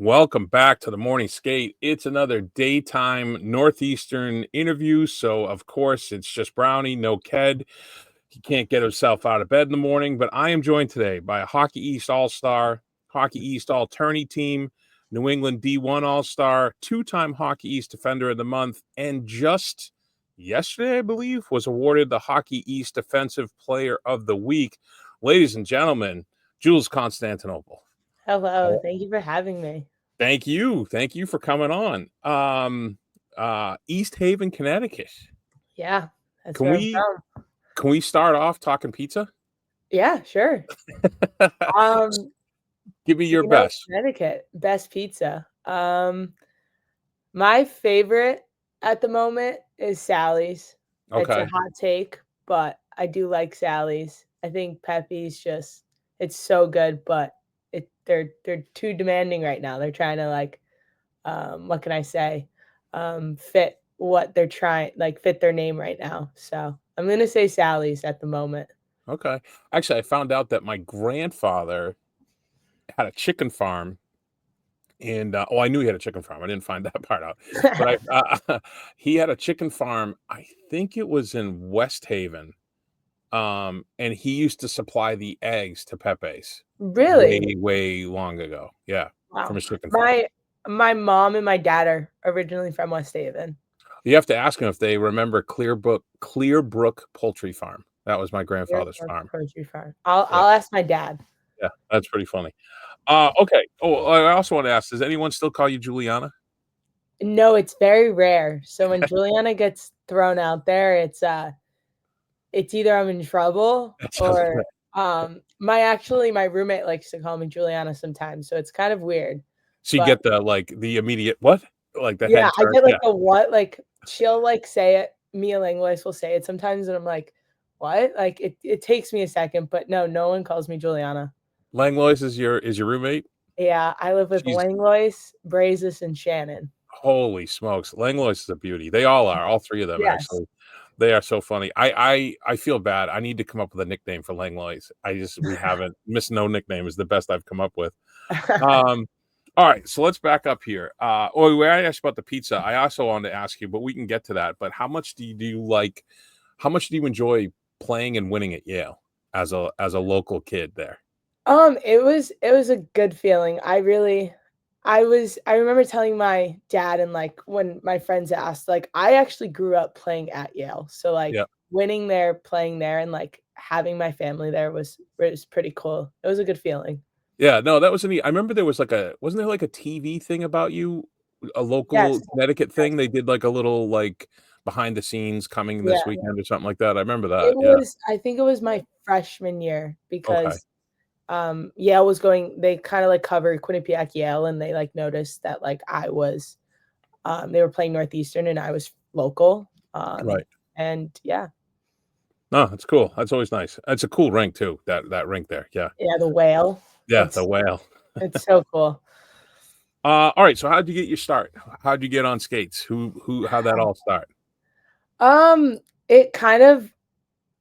Welcome back to the morning skate. It's another daytime Northeastern interview. So, of course, it's just Brownie, no Ked. He can't get himself out of bed in the morning. But I am joined today by a Hockey East All Star, Hockey East All Tourney team, New England D1 All Star, two-time Hockey East Defender of the Month, and just yesterday, I believe, was awarded the Hockey East Defensive Player of the Week. Ladies and gentlemen, Jules Constantinople. Hello, thank you for having me. Thank you. Thank you for coming on. East Haven, Connecticut. Yeah, that's Can where I'm we from. can we start off talking pizza? Yeah, sure. Um, Give me your you know, best. Connecticut, best pizza. My favorite at the moment is Sally's. It's a Okay. hot take, but I do like Sally's. I think Pepe's just it's so good, but they're too demanding right now. They're trying to what can I say? Fit what they're trying fit their name right now. So I'm gonna say Sally's at the moment. Okay. Actually, I found out that my grandfather had a chicken farm, and I knew he had a chicken farm. I didn't find that part out, but he had a chicken farm. I think it was in West Haven. And he used to supply the eggs to Pepe's way, Really? way long ago. Yeah, from Wow. his chicken farm. My mom and my dad are originally from West Haven. You have to ask him if they remember Clearbrook Poultry Farm. That was my grandfather's Deerpark farm. Grocery Farm. Yeah, I'll ask my dad. yeah, that's pretty funny. Okay. Oh, I also want to ask, does anyone still call you Juliana? No, it's very rare. So when Juliana gets thrown out there, it's either I'm in trouble That's or my roommate likes to call me Juliana sometimes, so it's kind of weird. so you But get the immediate what? Like the yeah, head I turn. get Yeah. like the what, like she'll like say it. Mia Langlois will say it sometimes, and I'm like, what? Like it takes me a second, but no one calls me Juliana. Langlois is your roommate? Yeah, I live with She's Langlois, Brazis, and Shannon. holy smokes. Langlois is a beauty. They all are, all three of them Yes. actually. They are so funny. I feel bad. I need to come up with a nickname for Langlois. We haven't. Miss No nickname is the best I've come up with. Um, all right, so let's back up here. Where I asked about the pizza, I also wanted to ask you, but we can get to that. But how much do you like? How much do you enjoy playing and winning at Yale as a local kid there? It was a good feeling. I remember telling my dad and like when my friends asked, like I actually grew up playing at Yale. So Yeah, like winning there, playing there, and like having my family there was pretty cool. It was a good feeling. yeah. No, that was neat. I remember there was wasn't there like a TV thing about you, a local Yes, Connecticut thing? yes. They did like a little like behind the scenes coming Yeah. this weekend or something like that. I remember It that. Yeah. was I think it was my freshman year Okay. because Yale was going they kind of like covered Quinnipiac Yale and they like noticed that like I was they were playing Northeastern and I was local. Right. And yeah, No, that's cool. That's always nice. It's a cool rink too. That rink there. Yeah. yeah, the whale. Yeah. The It's whale. it's so cool. All right. So how'd you get your start? How'd you get on skates? How'd that all start? It kind of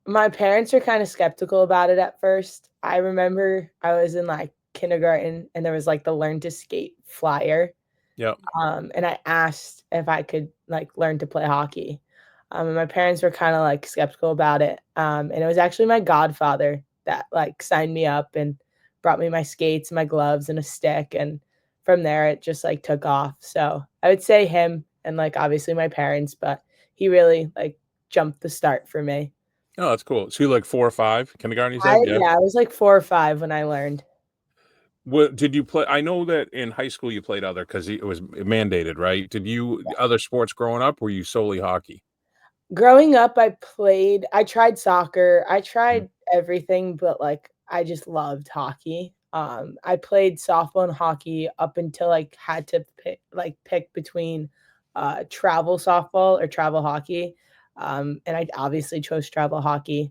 my parents are kind of skeptical about it at first. I remember I was in like kindergarten and there was like the learn to skate flyer. Yep. And I asked if I could like learn to play hockey. And my parents were kind of like skeptical about it. And it was actually my godfather that like signed me up and brought me my skates, my gloves, and a stick. And from there, it just like took off. So I would say him and like obviously my parents, but he really like jumped the start for me. Oh, that's cool. So you like 4 or 5 kindergarten, you said? Yeah. I was like 4 or 5 when I learned. What did you play? I know that in high school you played other because it was mandated, right? Did you other sports growing up? Were you solely hockey? Growing up, I tried soccer, I Mhm. tried everything, but, like, I just loved hockey. I played softball and hockey up until, like, had to pick between, travel softball or travel hockey, and I obviously chose travel hockey.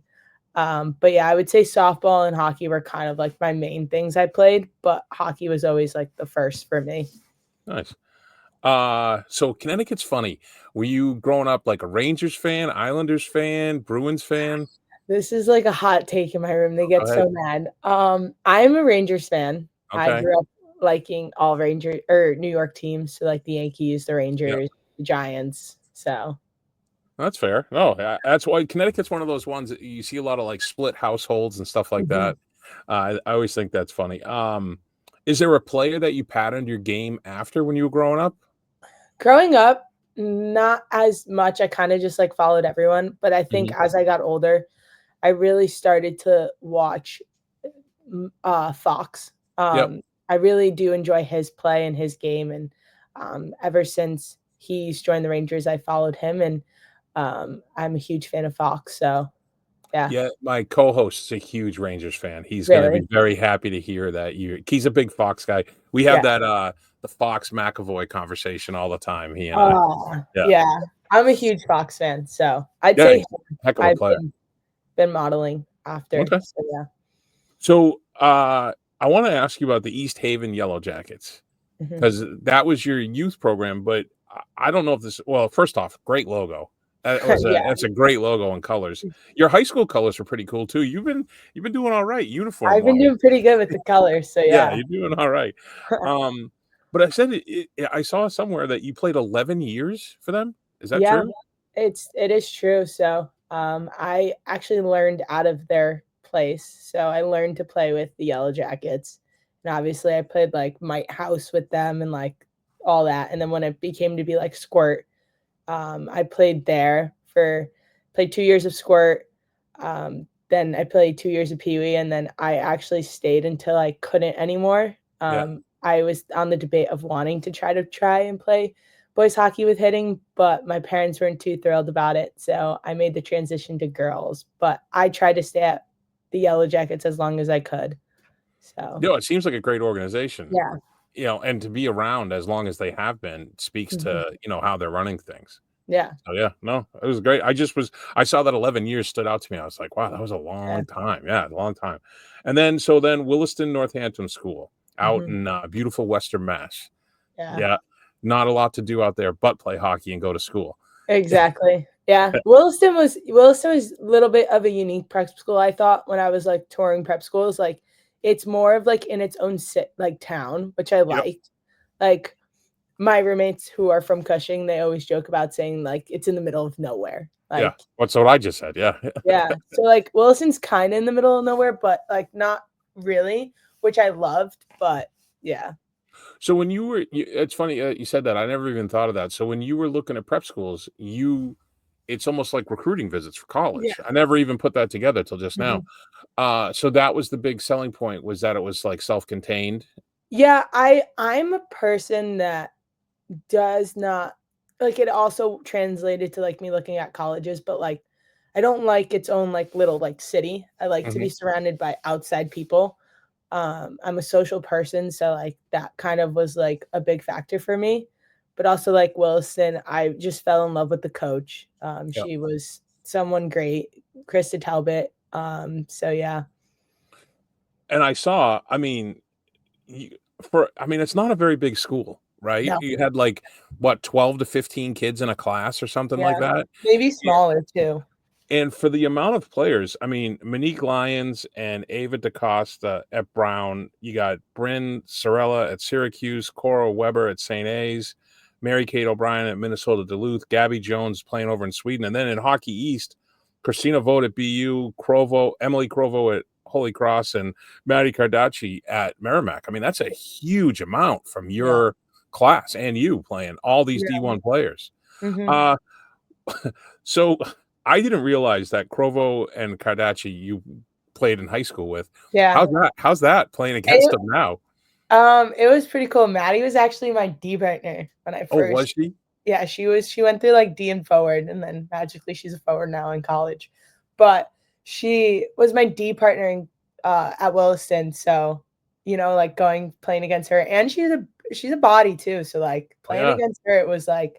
But yeah, I would say softball and hockey were kind of, like, my main things I played, but hockey was always, like, the first for me. Nice. So Connecticut's funny. Were you growing up like a Rangers fan, Islanders fan, Bruins fan? This is like a hot take in my room. They Go get ahead. so mad. I'm a Rangers fan. I Okay. grew up liking all Ranger or New York teams, so like the Yankees, the Yeah. Rangers, the Giants. So That's fair. No, that's why Connecticut's one of those ones that you see a lot of like split households and stuff like mhm. that. I always think that's funny. Is there a player that you patterned your game after when you were growing up? Growing up, not as much. I kind of just like followed everyone, but I think Mhm. as I got older, I really started to watch Fox. Yep. I really do enjoy his play and his game, and ever since he's joined the Rangers, I followed him, and I'm a huge fan of Fox. So yeah, Yeah, my co-host is a huge Rangers fan. He's gonna be really, very happy to hear that he's a big Fox guy. We have yeah. that the Fox McAvoy conversation all the time, he and I. Oh, Yeah. yeah. I'm a huge Fox fan, so I'd Yeah, say he's a heck of a I've player. been modeling after. Okay. So yeah. So I want to ask you about the East Haven Yellow Jackets Mhm. because that was your youth program, but I don't know if this well, first off, great logo. Yeah. That's a great logo and colors. Your high school colors were pretty cool too. You've been doing all right uniform I've been wise. doing pretty good with the colors, so Yeah, yeah. you're doing all right. Um, but I said I saw somewhere that you played 11 years for them. Is that Yeah, true? it is true. So, I actually learned out of their place. So I learned to play with the Yellow Jackets, and obviously I played like Mite House with them and like all that. And then when it became to be like Squirt, I played there for played 2 years of Squirt. Then I played 2 years of Pee Wee, and then I actually stayed until I couldn't anymore. Yeah. I was on the debate of wanting to try and play boys hockey with hitting, but my parents weren't too thrilled about it, so I made the transition to girls. But I tried to stay at the Yellow Jackets as long as I could. So No, it seems like a great organization. yeah. And to be around as long as they have been speaks Mhm. to, how they're running things. Yeah. So yeah, no, it was great. I saw that 11 years stood out to me. I was like, wow, that was a Yeah. long time. Yeah, a long time. And then Williston Northampton School out Mhm. in beautiful Western Mass. Yeah. Yeah, not a lot to do out there but play hockey and go to school. Exactly. Yeah. Williston was a little bit of a unique prep school, I thought, when I was, like, touring prep schools, like, it's more of, like, in its own like, town, which I Yep. liked. Like, my roommates who are from Cushing, they always joke about saying, like, it's in the middle of nowhere. Yeah. Like What's what I just said. Yeah. yeah. So, like, Williston's kinda in the middle of nowhere, but, like, not really, which I loved, but yeah. So when it's funny you said that. I never even thought of that. So when you were looking at prep schools, it's almost like recruiting visits for Yeah. college. I never even put that together till just now. Mhm. So that was the big selling point was that it was like self-contained. Yeah, I'm a person that does not like, it also translated to, like, me looking at colleges, but, like, I don't like its own, like, little, like, city. I like to be Mhm. surrounded by outside people. I'm a social person, so, like, that kind of was, like, a big factor for me, but also, like, Williston, I just fell in love with the coach. Yeah. She was someone great, Krista Talbot, so yeah. And I saw, I mean, it's not a very big school, right? No, You had like what, 12 to 15 kids in a class or something like yeah, that. maybe smaller too. And for the amount of players, I mean, Monique Lyons and Ava DaCosta at Brown, you got Bryn Sorella at Syracuse, Cora Weber at St. A's, Mary Kate O'Brien at Minnesota Duluth, Gabby Jones playing over in Sweden. And then in Hockey East, Christina Vogt at BU, Emily Crovo at Holy Cross, and Maddie Cardacci at Merrimack. I mean, that's a huge amount from Yeah, your class and you playing all these yeah, D1 players. mhm, Uh, so I didn't realize that Crovo and Cardacci you played in high school with. yeah. How's that playing against It them now? it was pretty cool. Maddie was actually my D partner when I Oh, was first she? yeah, she went through, like, D and forward, and then magically she's a forward now in college. But she was my D partner at Williston, so, like, playing against her and she's a body too, so, like, Oh, playing yeah. against her, it was like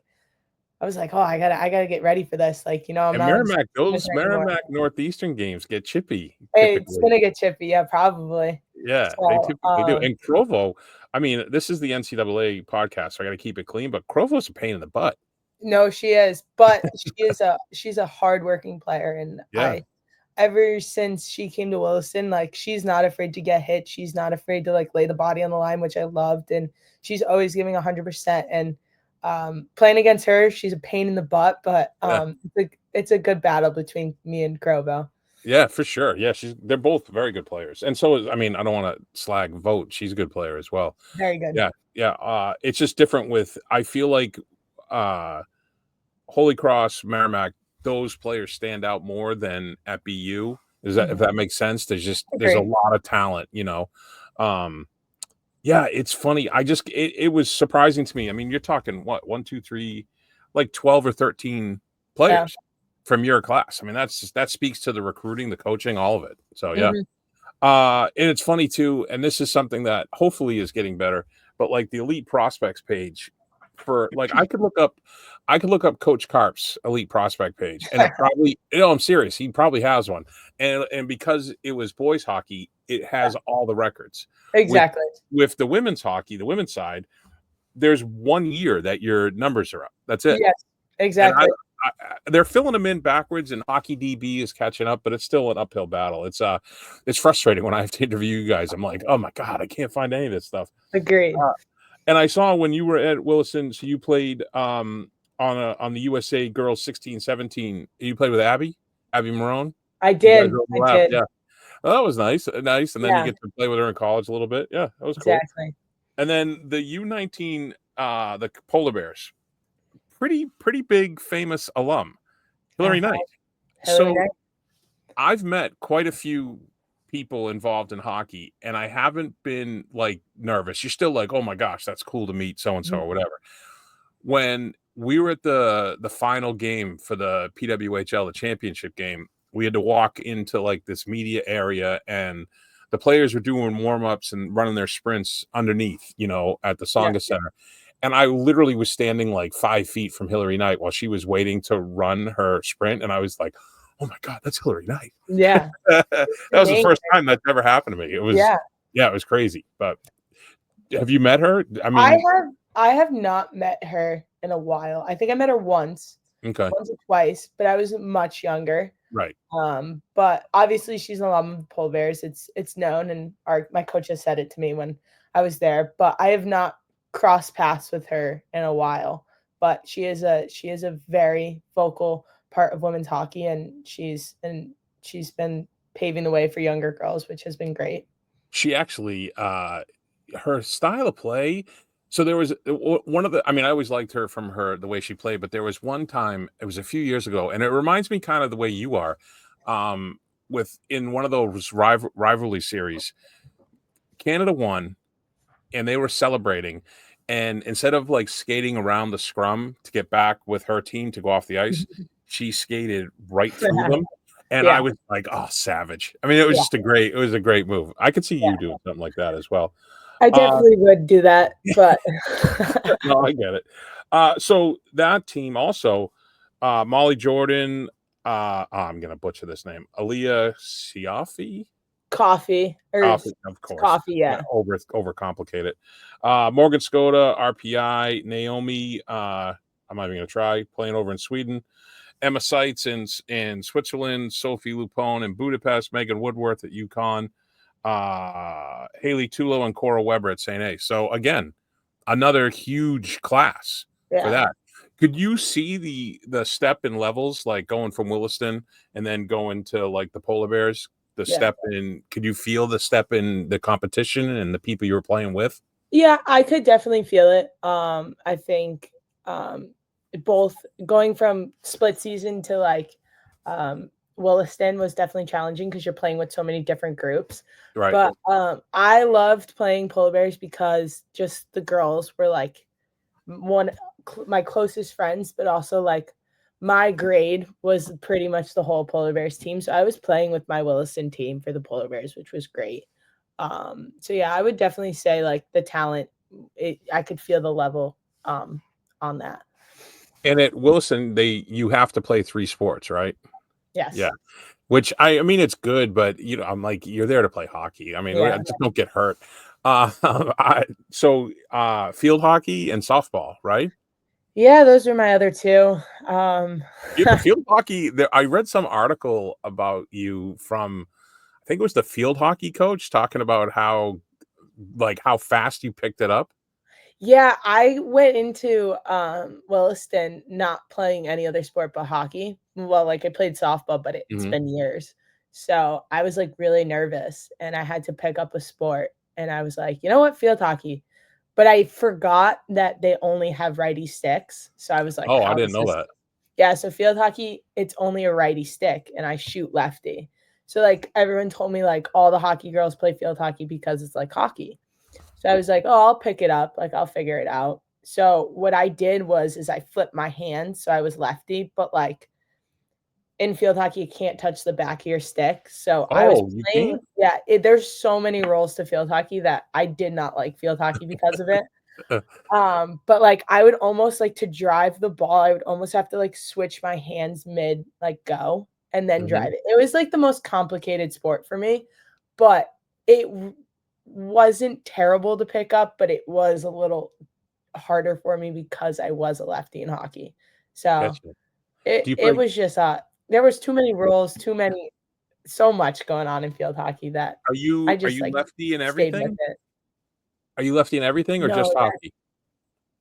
I was like, "Oh, I gotta get ready for this." Like, I'm And not on the Merrimack, same team as those her anymore. Merrimack Northeastern games get chippy It's typically. gonna get chippy, yeah, probably. Yeah, they So, typically do. And Crovo, I mean, this is the NCAA podcast, so I gotta keep it clean, but Crovo's a pain in the butt. no, she is, but she's a hardworking player, and Yeah. ever since she came to Williston, like she's not afraid to get hit. She's not afraid to like lay the body on the line, which I loved. And she's always giving 100%. And playing against her, she's a pain in the butt, but it's a good battle between me and Crowbell. Yeah, for sure. Yeah, they're both very good players. And so is, I mean, I don't want to slag Vote. She's a good player as well. Very good. Yeah. Yeah. It's just different with, I feel like Holy Cross, Merrimack, those players stand out more than at BU. Is that, if that makes sense? There's a lot of talent, you know. Yeah, it's funny. It was surprising to me. I mean, you're talking what, 1, 2, 3, like 12 or 13 players from your class. I mean, that speaks to the recruiting, the coaching, all of it. So yeah. And it's funny too, and this is something that hopefully is getting better, but like the elite prospects page for like I could look up Coach Carp's elite prospect page, and it probably, I'm serious, he probably has one. And because it was boys hockey, it has all the records. Exactly. With the women's hockey, the women's side, there's 1 year that your numbers are up. That's it. Yes, exactly. They're filling them in backwards, and Hockey DB is catching up, but it's still an uphill battle. It's frustrating when I have to interview you guys. I'm like, oh my God, I can't find any of this stuff. Agreed. And I saw when you were at Williston, so you played on the USA Girls 16-17. You played with Abby Marone. I did. Yeah, well, that was nice. And then you get to play with her in college a little bit. Yeah, that was cool. Exactly. And then the U19, the Polar Bears, pretty big famous alum, Hillary Knight. I've met quite a few people involved in hockey, and I haven't been like nervous. You're still like, oh my gosh, that's cool to meet so and so or whatever. When we were at the final game for the PWHL, the championship game, we had to walk into like this media area, and the players were doing warm-ups and running their sprints underneath, you know, at the Songa Center. And I literally was standing like 5 feet from Hillary Knight while she was waiting to run her sprint. And I was like, oh my God, that's Hillary Knight. Yeah. That was the first time that's ever happened to me. It was, it was crazy. But have you met her? I mean, I have not met her in a while. I think I met her once or twice, but I was much younger. Right. But obviously she's an alum of the Polar Bears. It's known, and my coach has said it to me when I was there, but I have not crossed paths with her in a while. But she is a very vocal part of women's hockey, and she's been paving the way for younger girls, which has been great. She actually her style of play. So there was one of the, I mean, I always liked her from the way she played, but there was one time, it was a few years ago, and it reminds me kind of the way you are, in one of those rivalry series, Canada won, and they were celebrating, and instead of like skating around the scrum to get back with her team to go off the ice, she skated right through them. And I was like, oh, savage. I mean, it was just a great move. I could see you doing something like that as well. I definitely would do that, but no, I get it. So that team also, Molly Jordan, I'm gonna butcher this name, Aaliyah Siafi. Coffee, of course. Coffee, yeah. Overcomplicated. Morgan Skoda, RPI, Naomi, I'm not even gonna try, playing over in Sweden. Emma Seitz in Switzerland, Sophie Lupone in Budapest, Megan Woodworth at UConn, Haley Tulo and Cora Weber at St. A. So again, another huge class for that. Could you see the step in levels, like going from Williston and then going to like the Polar Bears? Step in, could you feel the step in the competition and the people you were playing with? Yeah, I could definitely feel it. I think both going from split season to like Williston was definitely challenging because you're playing with so many different groups. Right. But I loved playing Polar Bears because just the girls were like my closest friends, but also like my grade was pretty much the whole Polar Bears team. So I was playing with my Williston team for the Polar Bears, which was great. So yeah, I would definitely say like the talent, I could feel the level on that. And at Williston, you have to play 3 sports, right? Yes. Yeah. Which I mean, it's good, but you know, I'm like, you're there to play hockey. I mean, just don't get hurt. So field hockey and softball, right? Yeah, those are my other 2. Um, The field hockey, I read some article about you from, I think it was the field hockey coach talking about how, like, how fast you picked it up. yeah, I went into, Williston not playing any other sport but hockey. Well, like, I played softball, but it's Mhm. been years. So, I was, like, really nervous, and I had to pick up a sport, and I was like, "You know what? Field hockey." But I forgot that they only have righty sticks, so I was like, Oh, I "How didn't does know this?" that. Yeah, so field hockey, it's only a righty stick, and I shoot lefty. So, like, everyone told me, like, all the hockey girls play field hockey because it's like hockey. So I was like, "Oh, I'll pick it up, like, I'll figure it out." So what I did is I flipped my hand, so I was lefty, but, like, in field hockey, you can't touch the back of your stick, so I was Oh, you playing can't? yeah, there's so many rules to field hockey that I did not like field hockey because of it. But, like, I would almost like to drive the ball, I would almost have to, like, switch my hands mid, like, go, and then Mhm. drive it. It was, like, the most complicated sport for me, but it wasn't terrible to pick up, but it was a little harder for me because I was a lefty in hockey. So, Gotcha. it Do you it play was just, there was too many rules, too many so much going on in field hockey that I are just, you like, lefty in stayed with everything? it. Are you lefty in everything or No, just hockey?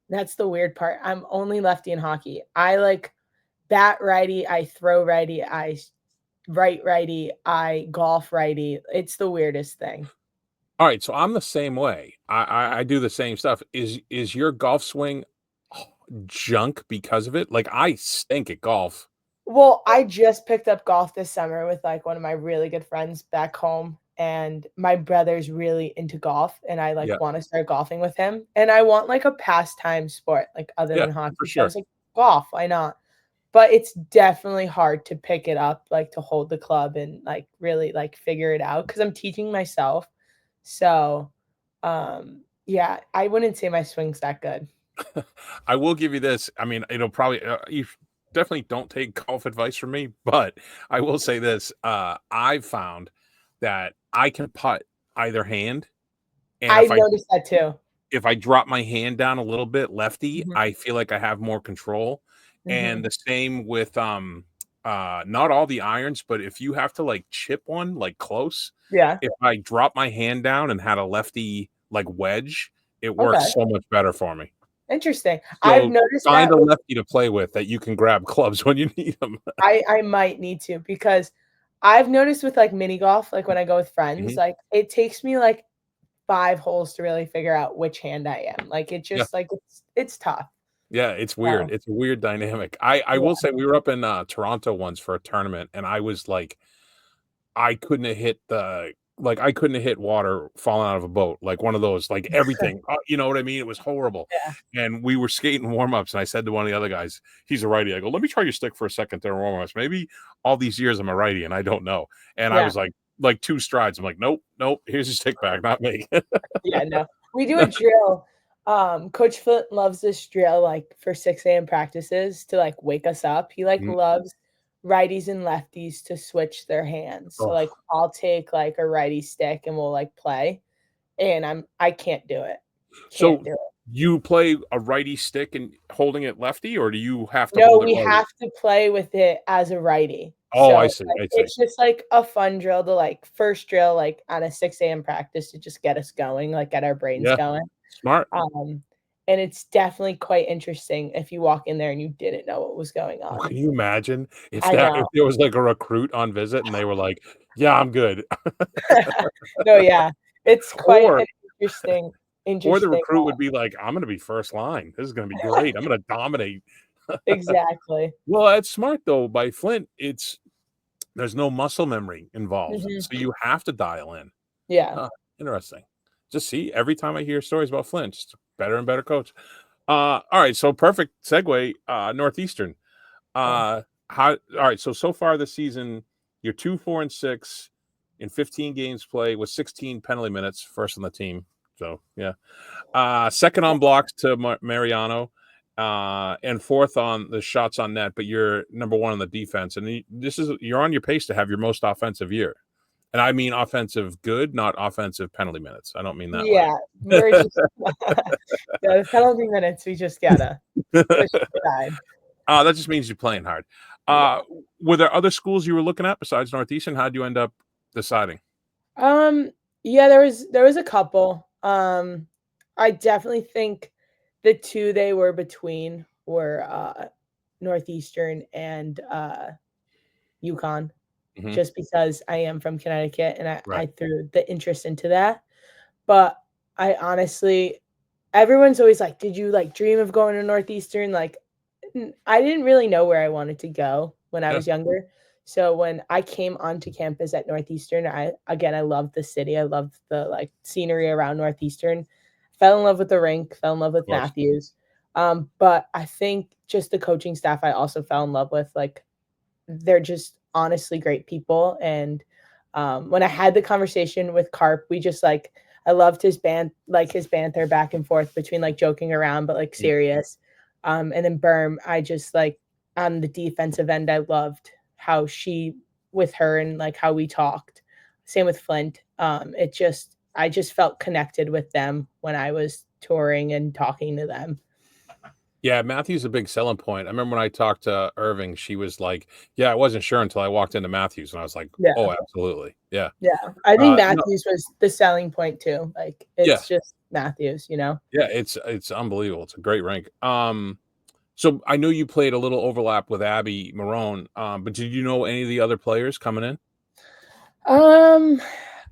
that's the weird part. I'm only lefty in hockey. I, like, bat righty, I throw righty, right righty, I golf righty. It's the weirdest thing. Alright, so I'm the same way. I do the same stuff. Is your golf swing junk because of it? Like, I stink at golf. Well, I just picked up golf this summer with, like, one of my really good friends back home, and my brother's really into golf, and I, like, Yeah. wanna start golfing with him, and I want, like, a pastime sport, like, other Yeah, than for hockey, so I sure. was like, "Golf, why not?" But it's definitely hard to pick it up, like, to hold the club and, like, really, like, figure it out because 'cause I'm teaching myself. So, yeah, I wouldn't say my swing's that good. I will give you this. I mean, it'll probably you definitely don't take golf advice from me, but I will say this. I've found that I can putt either hand, and I've noticed that too. if I drop my hand down a little bit lefty, Mhm, I feel like I have more control. And mhm. the same with not all the irons, but if you have to like chip one like close, Yeah, if I drop my hand down and had a lefty like wedge, it okay, works so much better for me. interesting. I've So noticed find that a with lefty to play with that you can grab clubs when you need them. I might need to because I've noticed with, like, mini golf, like, when I go with friends, Mhm. like, it takes me, like, 5 holes to really figure out which hand I am. Like, it Yeah. just, like, it's tough. Yeah, it's weird. So, It's a weird dynamic. I will yeah, say we were up in Toronto once for a tournament and I was like I couldn't have hit the like, I couldn't have hit water falling out of a boat, like one of those, like everything, you know what I mean? It was horrible. yeah, And we were skating warm-ups, and I said to one of the other guys, he's a righty. I go, "Let me try your stick for a second during warm-ups. Maybe all these years I'm a righty and I don't know." And I yeah, was like 2 strides. I'm like, "Nope, nope, here's your stick back, not me." yeah, no. We do a drill, Coach Foot loves this drill, like, for 6 a.m. practices to, like, wake us up. He, like, Mm, loves righties and lefties to switch their hands. So, like, oh. I'll take, like, a righty stick and we'll, like, play, and I can't do it. Can't So, do it. you play a righty stick and holding it lefty, or do you have to No, hold it we righty? have to play with it as a righty. Oh, So, I see, like, I see. it's just, like, a fun drill to, like first drill, like, on a 6 a.m. practice to just get us going, like, get our brains Yeah, going. smart. Um, and it's definitely quite interesting if you walk in there and you didn't know what was going Oh, on. can you imagine I if know. there was, like, a recruit on visit and they were like, "Yeah, I'm good." No, yeah. It's quite Or an interesting the interesting, recruit would be like, "I'm gonna be first line. This is gonna be great. I'm gonna dominate." exactly. Well, that's smart though. By Flint, there's no muscle memory involved, Mhm. so you have to dial in. Yeah. Huh, interesting. Just see, every time I hear stories about Flint, just better and better coach. Alright, so perfect segue, Northeastern. Oh. Uh, how alright, so far this season, you're 2, 4, and 6 in 15 games played with 16 penalty minutes, first on the team. So, yeah. Second on blocks to Mariano, and fourth on the shots on net, but you're number 1 on the defense, and you're on your pace to have your most offensive year. And I mean offensive good, not offensive penalty minutes. I don't mean that way. Yeah, we're just yeah, the penalty minutes, we just gotta push it aside. That just means you're playing hard. Yeah. Were there other schools you were looking at besides Northeastern? How'd you end up deciding? Um, yeah, there was a couple. I definitely think the 2 they were between were, Northeastern and, UConn, Mhm. just because I am from Connecticut and I Right. threw the interest into that. But I honestly everyone's always like, "Did you, like, dream of going to Northeastern?" Like, I didn't really know where I wanted to go when I Yeah. was younger. So when I came onto campus at Northeastern, I loved the city. I loved the, like, scenery around Northeastern. Fell in love with the rink, fell in love Of with course. Matthews. But I think just the coaching staff I also fell in love with, like, they're just honestly great people, and, when I had the conversation with Carp, we just, like I loved his banter back and forth between, like, joking around, but, like, Mm. serious. And then Berm, I just, like on the defensive end, I loved how she with her and, like, how we talked. Same with Flint. I just felt connected with them when I was touring and talking to them. Yeah, Matthews a big selling point. I remember when I talked to Irving, she was like, "Yeah, I wasn't sure until I walked into Matthews," and I was like, Yeah. "Oh, absolutely, yeah." Yeah, I think No, Matthews was the selling point too, like, yeah, it's just Matthews, you know? yeah, it's unbelievable. It's a great rank. So I know you played a little overlap with Abby Marone, but did you know any of the other players coming in? Um,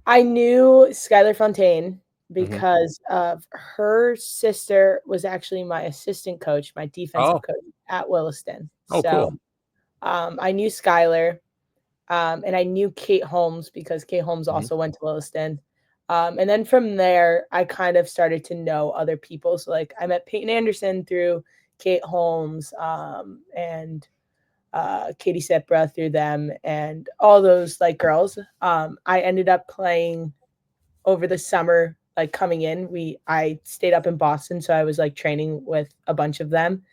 I knew Skylar Fontaine Mhm. because of her sister was actually my assistant coach, my defensive Oh, coach at Williston. oh, So, cool. I knew Skylar, and I knew Kate Holmes because Kate Holmes Mhm. also went to Williston. And then from there, I kind of started to know other people. So, like, I met Peyton Anderson through Kate Holmes, and Katie Sepra through them, and all those like girls. I ended up playing over the summer, like coming in. I stayed up in Boston, so I was like training with a bunch of them,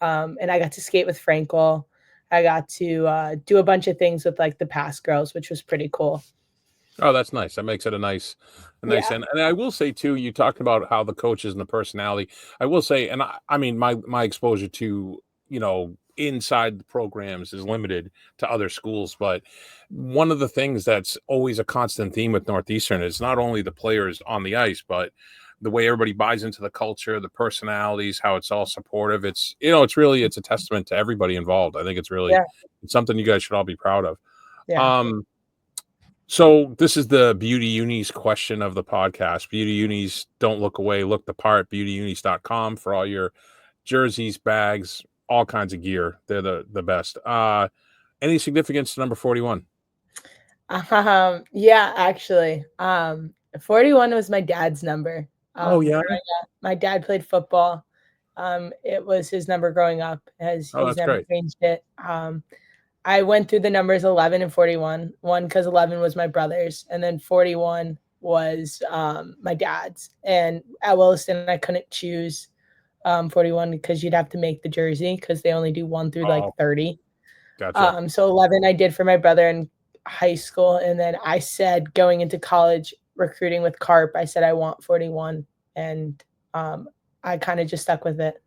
and I got to skate with Frankel. I got to do a bunch of things with like the past girls, which was pretty cool. Oh, that's nice. That makes it a nice Yeah, end. And I will say too, you talked about how the coaches and the personality. I will say, and I mean, my exposure to inside the programs is limited to other schools, but one of the things that's always a constant theme with Northeastern is not only the players on the ice, but the way everybody buys into the culture, the personalities, how it's all supportive. It's a testament to everybody involved. I think yeah, it's something you guys should all be proud of. yeah. Um, so this is the Beauty Unis question of the podcast. Beauty Unis, don't look away, look the part. BeautyUnis.com for all your jerseys, bags, all kinds of gear. They're the best. Any significance to number 41? Yeah, actually, 41 was my dad's number. Oh yeah. Growing up, my dad played football. It was his number growing up, as Oh, he's that's never great. changed it. I went through the numbers 11 and 41. One because 11 was my brother's, and then 41 was my dad's. And at Williston, I couldn't choose 41 because you'd have to make the jersey because they only do 1 through like Oh, 30. gotcha. So 11 I did for my brother in high school, and then I said going into college recruiting with Carp, I said I want 41, and I kind of just stuck with it.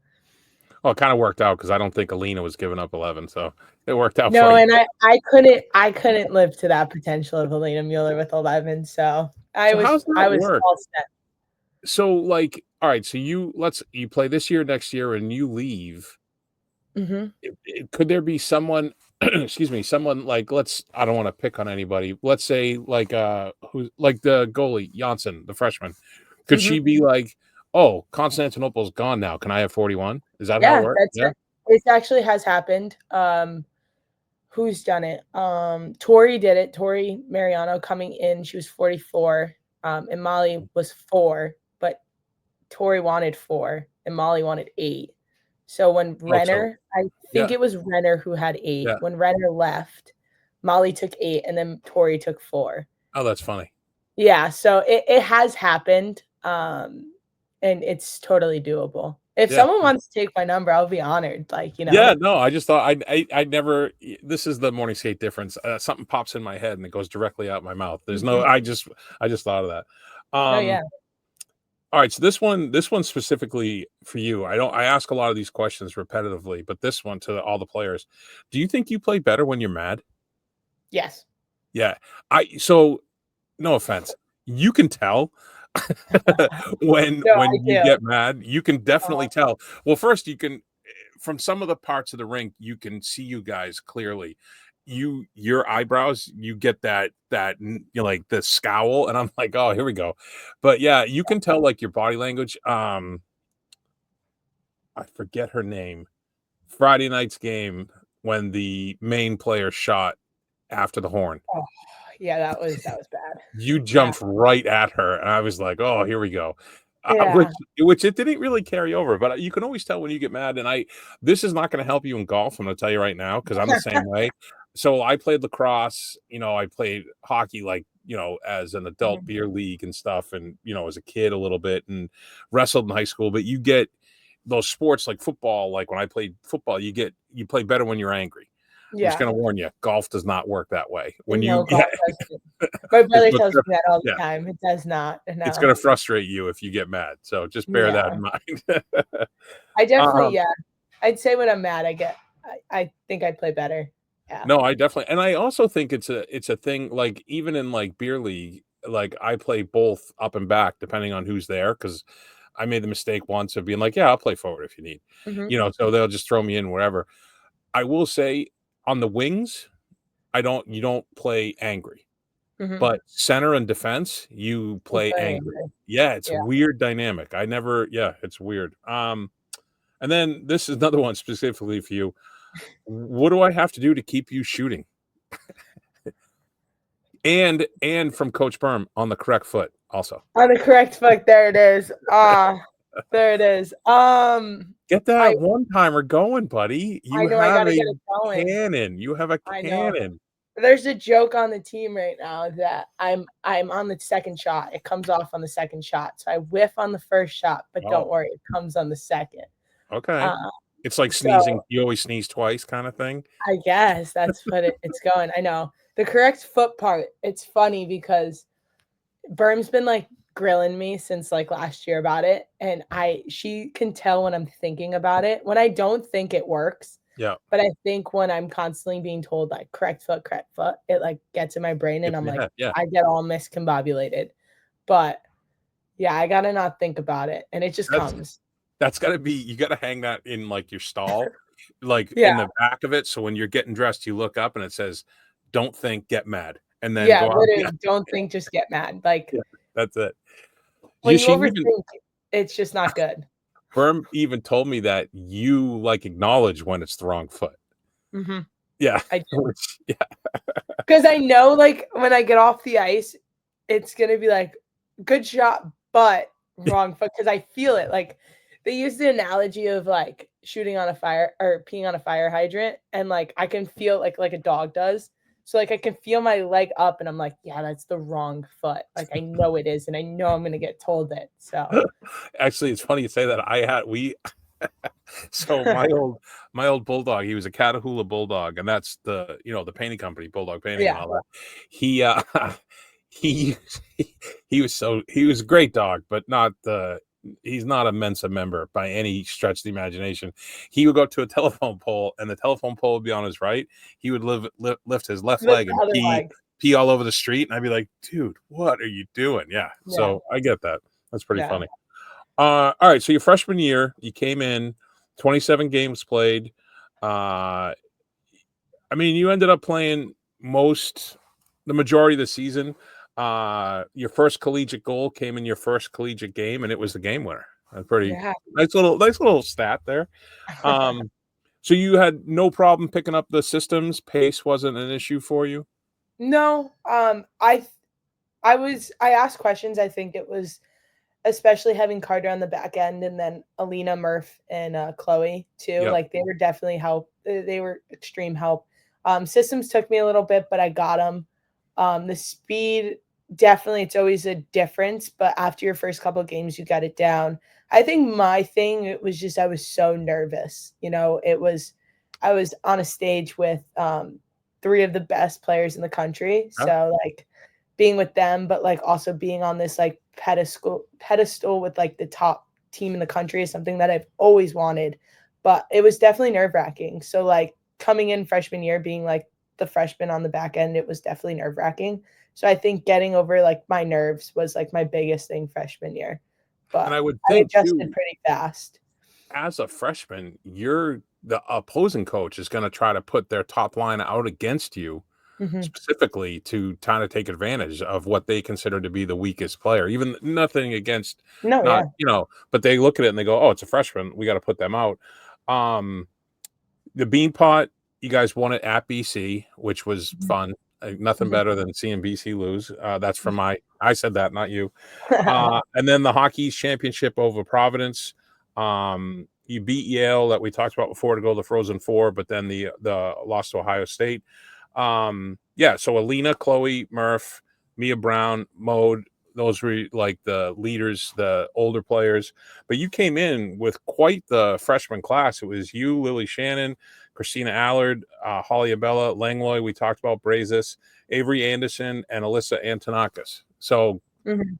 Well, it kind of worked out because I don't think Alina was giving up 11, so it worked out for No, you. and I couldn't live to that potential of Alina Mueller with 11, so I So was how's that I was work? all set. So like, all right, so you play this year, next year, and you leave. Mhm, Could there be someone excuse me, someone like I don't want to pick on anybody. Let's say like who like the goalie, Janssen, the freshman. Could mhm. she be like, "Oh, Constantinople's gone now. Can I have 41?" Is that how it Yeah, works? that's Yeah. it. It actually has happened. Who's done it? Tori did it. Tori Mariano coming in, she was 44, and Molly was 4, but Tori wanted 4 and Molly wanted 8. So when Oh, so I think yeah. it was Renner who had 8. Yeah. When Renner left, Molly took 8 and then Tori took 4. Oh, that's funny. Yeah, so it has happened, and it's totally doable. If Yeah. someone wants to take my number, I'll be honored. Like, Yeah, no, I just thought I never. This is the morning skate difference. Something pops in my head and it goes directly out my mouth. There's no. Mhm. I just thought of that. Oh, yeah. All right, so this one specifically for you. I ask a lot of these questions repetitively, but this one to all the players. Do you think you play better when you're mad? Yes. Yeah. So no offense. You can tell No, I when you do. get mad. You can Uh-huh. definitely tell. Well, first you can from some of the parts of the rink, you can see you guys clearly. Your eyebrows, you get like the scowl, and I'm like, oh, here we go. But yeah, you can tell like your body language. I forget her name. Friday night's game when the main player shot after the horn. Oh, yeah, that was bad. You Yeah. jumped right at her, and I was like, "Oh, here we go." Yeah. Which it didn't really carry over, but you can always tell when you get mad. And this is not going to help you in golf. I'm going to tell you right now because I'm the same way. So I played lacrosse. I played hockey like as an adult Mhm. beer league and stuff, and as a kid a little bit, and wrestled in high school. But you get those sports like football. Like when I played football, you play better when you're angry. I'm just Yeah. going to warn you, golf does not work that way. When No, you golf doesn't. My it's brother what's tells me that all the yeah, time. It does not. it's No. gonna frustrate you if you get mad, so just bear that Yeah. in mind. I definitely, Um, yeah. I'd say when I'm mad, I think I play better. Yeah. no, I definitely and I also think it's a thing, like, even in, like, beer league, like, I play both up and back depending on who's there because I made the mistake once of being like, "Yeah, I'll play forward if you need." Mhm. So they'll just throw me in wherever. I will say on the wings, you don't play angry. Mhm. But center and defense, you You play play angry. angry. Yeah, it's a Yeah. weird dynamic. I never yeah, it's weird. And then this is another one specifically for you. What do I have to do to keep you shooting? And from Coach Berm on the correct foot also. On the correct foot, there it is. There it is. Get I that one-timer going, buddy. I You know I have gotta a get it going. cannon. You have a I know. cannon. There's a joke on the team right now that I'm on the second shot. It comes off on the second shot. So I whiff on the first shot, but don't Oh, worry, it comes on the second. okay. Uh, It's like so sneezing. You always sneeze twice kinda thing? I guess that's what it's going. I know. The correct foot part, it's funny because Berm's been like grilling me since like last year about it. And she can tell when I'm thinking about it. When I don't think it works, Yeah. but I think when I'm constantly being told like correct foot, it like gets in my brain and It's I'm in your like, head. Yeah. I get all miscombobulated. But yeah, I gotta not think about it. And it just That's comes. That's gotta be you gotta hang that in, like, your stall, like, Yeah. in the back of it, so when you're getting dressed, you look up and it says, "Don't think, get mad," and then Yeah, go out. Yeah, literally don't think, just get mad. Like yeah, that's it. when you She even overthink, it's just not good. Berm even told me that you, like, acknowledge when it's the wrong foot. Mhm. Yeah, I do. which yeah, 'Cause I know, like, when I get off the ice, it's gonna be like, "Good shot, but wrong foot." Because I feel it, like, they use the analogy of, like, shooting on a fire or peeing on a fire hydrant, and, like, I can feel like a dog does. So, like, I can feel my leg up, and I'm like, "Yeah, that's the wrong foot." Like, I know it is, and I know I'm gonna get told it, so actually, it's funny you say that. So my old bulldog, he was a Catahoula bulldog, and that's the painting company, Bulldog Painting and Yeah, all that. He he he was a great dog, but not he's not a Mensa member by any stretch of the imagination. He would go up to a telephone pole, and the telephone pole would be on his right. He would lift his left lift leg the and other leg. pee all over the street, and I'd be like, dude, what are you doing? Yeah, Yeah, so I get that. That's pretty yeah. funny. All right. So your freshman year, you came in, 27 games played. Uh, I mean, you ended up playing the majority of the season. Your first collegiate goal came in your first collegiate game, and it was the game winner. A pretty Yeah. nice little stat there. Um, so you had no problem picking up the systems. Pace wasn't an issue for you. No, I asked questions. I think it was especially having Carter on the back end and then Alina, Murph, and Chloe too. Yep. Like they were definitely help. They were extreme help. Systems took me a little bit, but I got them. The speed definitely it's always a difference, but after your first couple of games, you got it down. I think my thing, it was just I was so nervous. I was on a stage with three of the best players in the country. Yeah. So like being with them, but like also being on this like pedestal with like the top team in the country is something that I've always wanted. But it was definitely nerve-wracking. So like coming in freshman year, being like the freshman on the back end, it was definitely nerve-wracking. So I think getting over like my nerves was like my biggest thing freshman year. And But I would I think adjusted too, pretty fast. as a freshman, the opposing coach is going to try to put their top line out against you Mhm. specifically to kind of take advantage of what they consider to be the weakest player. Even nothing against, No, not, yeah. but they look at it and they go, "Oh, it's a freshman. We got to put them out." The Beanpot, you guys won it at BC, which was Mhm. fun. Nothing Mhm. better than seeing BC lose. That's from I said that, not you. And then the Hockey East Championship over Providence. You beat Yale, that we talked about before, to go to the Frozen Four, but then the loss to Ohio State. Yeah, so Alina, Chloe, Murph, Mia Brown, Mode, those were like the leaders, the older players. But you came in with quite the freshman class. It was you, Lily Shannon, Christina Allard, Holly Abella, Langlois. We talked about Brazis, Avery Anderson, and Alyssa Antonakis. So Mhm.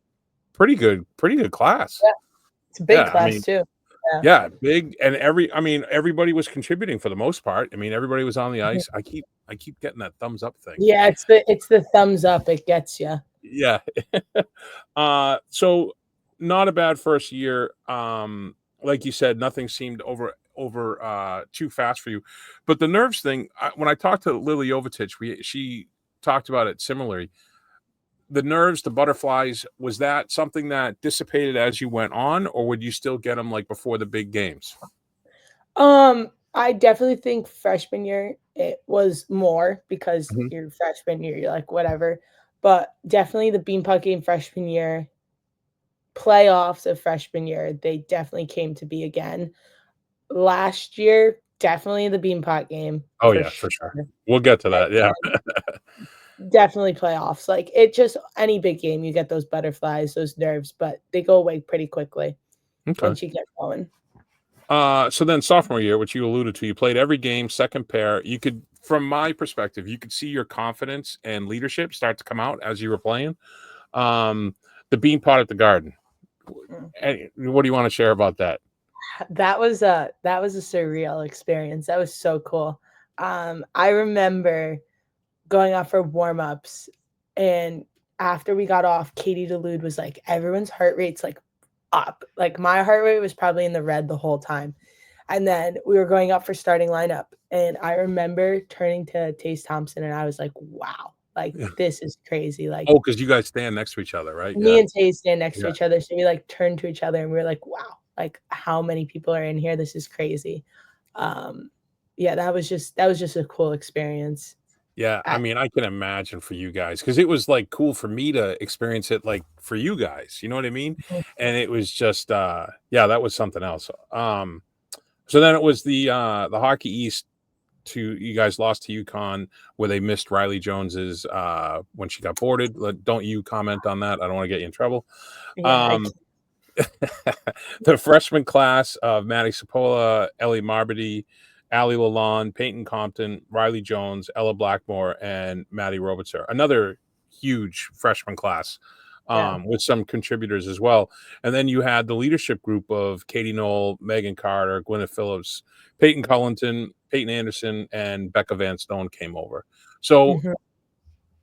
pretty good class. Yeah, it's a big Yeah, I class mean, too. Yeah. yeah, big, and everybody was contributing for the most part. I mean, everybody was on the Mhm. ice. I keep getting that thumbs up thing. Yeah, it's the thumbs up, it gets you. Yeah. So not a bad first year. Like you said, nothing seemed over too fast for you. But the nerves thing, when I talked to Lily Jovicic, she talked about it similarly. The nerves, the butterflies, was that something that dissipated as you went on, or would you still get them like before the big games? I definitely think freshman year it was more because Mhm. you're freshman year, you're like, whatever. But definitely the Beanpot game freshman year, playoffs of freshman year, they definitely came to be again. Last year, definitely the Beanpot game Oh for yeah, for sure. sure. We'll get to And that. Yeah. then definitely playoffs. Like it just any big game, you get those butterflies, those nerves, but they go away pretty quickly Okay. once you get going. So then sophomore year, which you alluded to, you played every game, second pair. You could, from my perspective, you could see your confidence and leadership start to come out as you were playing. Um, the bean pot at the Garden. Mm. What do you want to share about that? That was a surreal experience. That was so cool. I remember going off for warm-ups, and after we got off, Katie Delude was like, everyone's heart rate's like up. Like my heart rate was probably in the red the whole time. And then we were going up for starting lineup. And I remember turning to Tace Thompson and I was like, wow, like Yeah. this is crazy. Like Oh, because you guys stand next to each other, right? me Yeah. and Tay stand next to Yeah. each other. So we like turned to each other and we were like, wow, like how many people are in here? This is crazy. Um, yeah, that was just a cool experience. Yeah, I At, mean, I can imagine for you guys because it was like cool for me to experience it like for you guys, you know what I mean? And it was just yeah, that was something else. So then it was the Hockey East, to you guys lost to UConn where they missed Riley Jones's when she got boarded. Don't you comment on that? I don't want to get you in trouble. yeah, I Um the freshman class of Maddie Sapola, Ellie Marbody, Allie Lalonde, Peyton Compton, Riley Jones, Ella Blackmore, and Maddie Robitzer. Another huge freshman class yeah. with some contributors as well. And then you had the leadership group of Katie Knoll, Megan Carter, Gwyneth Phillips, Peyton Cullington, Peyton Anderson, and Becca Van Stone came over. So Mhm,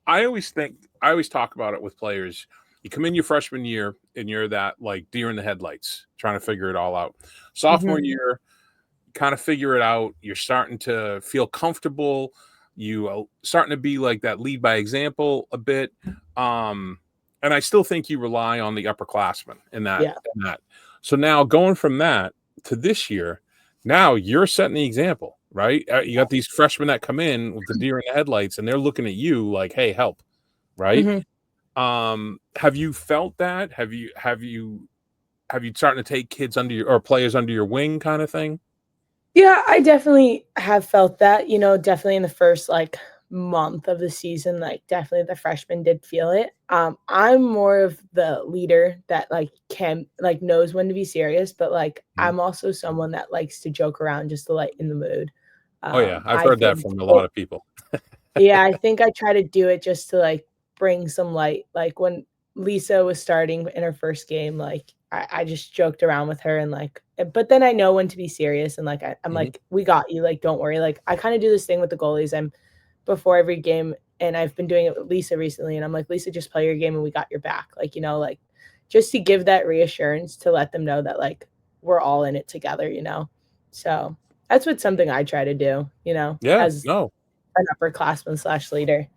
I always talk about it with players. You come in your freshman year and you're that like deer in the headlights trying to figure it all out. Sophomore mhm, year, kind of figure it out. You're starting to feel comfortable. You are starting to be like that lead by example a bit. And I still think you rely on the upperclassmen yeah. in that. So now going from that to this year, now you're setting the example, right? You got these freshmen that come in with the deer in the headlights and they're looking at you like, hey, help, right? Mhm. Have you felt that? Have you starting to take kids under your or players under your wing kind of thing? Yeah, I definitely have felt that, definitely in the first like month of the season, like definitely the freshmen did feel it. I'm more of the leader that like can like knows when to be serious, but like Mhm. I'm also someone that likes to joke around just to lighten the mood. Oh, yeah, I've I heard that think from a lot of people. yeah, I think I try to do it just to, like, bring some light. Like, when Lisa was starting in her first game, like, I just joked around with her and, like but then I know when to be serious and, like, I'm Mhm. like, "We got you, like, don't worry." Like, I kinda do this thing with the goalies, before every game and I've been doing it with Lisa recently, and I'm like, "Lisa, just play your game and we got your back." Like, like, just to give that reassurance to let them know that, like, we're all in it together, you know? So, that's what something I try to do, Yeah, as no. an upperclassman/leader.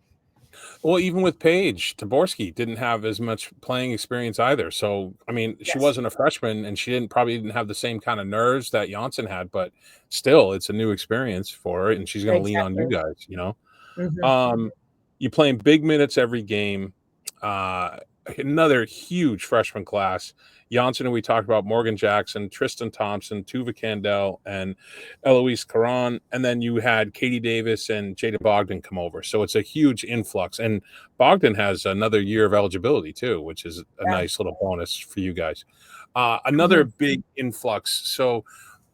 Well, even with Paige, Taborski didn't have as much playing experience either. So, I mean, she Yes, wasn't a freshman and she probably didn't have the same kind of nerves that Janssen had, but still, it's a new experience for her and she's going to lean on you exactly. guys. Mhm. Um, you playing big minutes every game. Uh, Another huge freshman class. Janssen, who we talked about, Morgan Jackson, Tristan Thompson, Tuva Candell, and Eloise Caron. And then you had Katie Davis and Jada Bogdan come over. So it's a huge influx. And Bogdan has another year of eligibility too, which is a Yeah. nice little bonus for you guys. Another Mhm. big influx. So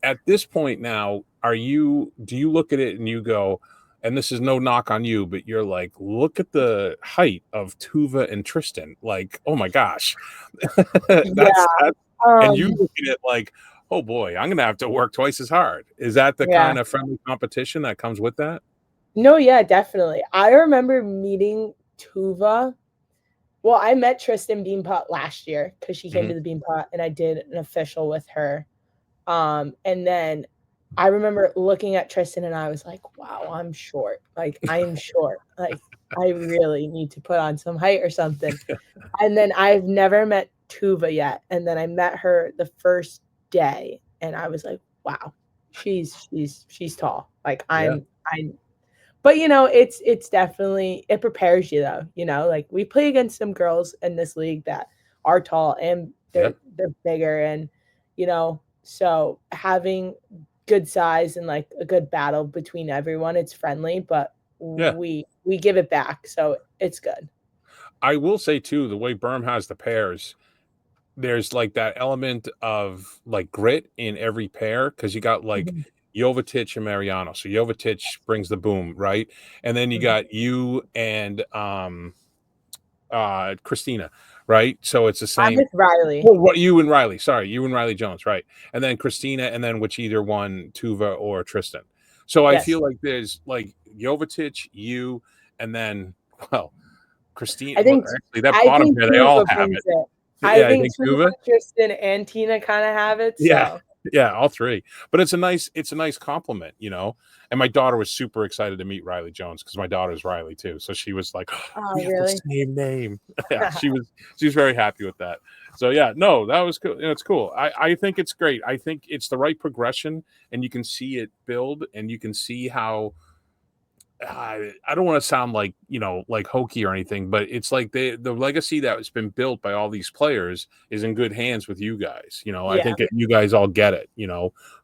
at this point now, do you look at it and you go, and this is no knock on you, but you're like, look at the height of Tuva and Tristan. Like, oh my gosh. Yeah, That's and you um, look at it like, oh boy, I'm gonna have to work twice as hard. Is that the yeah. kind of friendly competition that comes with that? No, yeah, definitely. I remember meeting Tuva well, I met Tristan Beanpot last year because she came Mhm. to the Beanpot, and I did an official with her. And then I remember looking at Tristan, and I was like, "Wow, I'm short. Like, I am short. Like, I really need to put on some height or something." And then I've never met Tuva yet, and then I met her the first day, and I was like, "Wow, she's tall." Like, Yeah, I'm but, it's definitely it prepares you though, like, we play against some girls in this league that are tall and yeah, they're bigger and, so having good size and, like, a good battle between everyone, it's friendly, but yeah. we give it back, so it's good. I will say too, the way Berm has the pairs, there's like that element of like grit in every pair because you got like Mhm, Jovetic and Mariano. So Jovetic brings the boom, right? And then you mhm. got you and Christina, right? So it's the I'm same. with Riley. Well, what you and Riley, sorry, you and Riley Jones, right? And then Christina, and then which either one, Tuva or Tristan. So I Yes. feel like there's like Jovetic, you, and then well, Christine. I Well, think actually, that I bottom think pair, they all Tuva have brings it. it. I Yeah, I think think Tuva, Tuva. Tristan, and Tina kinda have it, Yeah. so Yeah, all 3. But it's a nice compliment. And my daughter was super excited to meet Riley Jones because my daughter's Riley too. So she was like, "Oh, Oh, we have the really? same name." Yeah, she was very happy with that. So yeah, no, that was cool. It's cool. I think it's great. I think it's the right progression and you can see it build and you can see how I don't want to sound like like hokey or anything, but it's like the legacy that's been built by all these players is in good hands with you guys. I Yeah. think you guys all get it.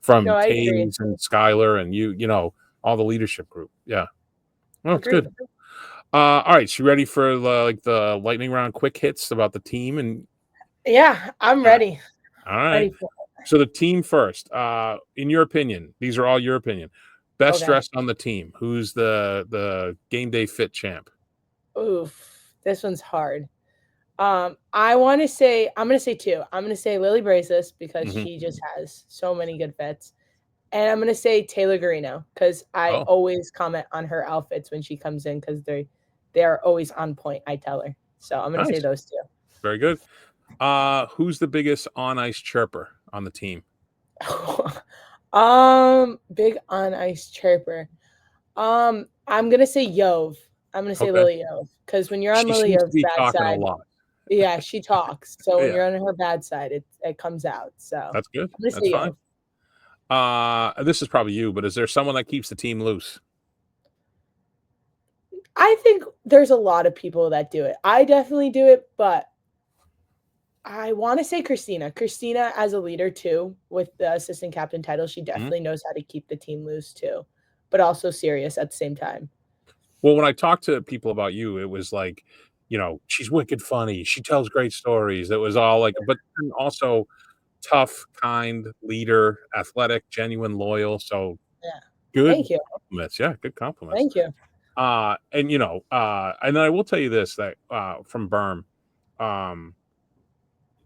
From No, I agree. Taze and Skylar and all the leadership group. Yeah, well, it's good. Agreed. All right, so you ready for the lightning round quick hits about the team and Yeah, I'm all right, ready. all right. Ready for So the team first. In your opinion, these are all your opinion. Best okay. dressed on the team. Who's the game day fit champ? Oof, this one's hard. I'm gonna say 2. I'm gonna say Lily Braces because Hmm. she just has so many good fits, and I'm gonna say Taylor Garino because I Oh, always comment on her outfits when she comes in because they're always on point, I tell her. So I'm gonna say nice. those 2. Very good. Who's the biggest on ice chirper on the team? Big on ice chirper. I'm gonna say Yov. I'm gonna say Okay. Lily Yov because when you're on She Lily seems to Yov's be bad talking a side, lot. yeah, she talks. So when Yeah, you're on her bad side, it comes out. So that's good. I'm gonna That's say fine. Yov. This is probably you, but is there someone that keeps the team loose? I think there's a lot of people that do it. I definitely do it, but I want to say Christina. Christina, as a leader too, with the assistant captain title, she Mhm. definitely knows how to keep the team loose too, but also serious at the same time. Well, when I talk to people about you, it was like, she's wicked funny. She tells great stories. It was all like, but then also tough, kind, leader, athletic, genuine, loyal. So Yeah. good Thank you. compliments. Yeah, good compliments. Thank you. And then I will tell you this that from Berm, um,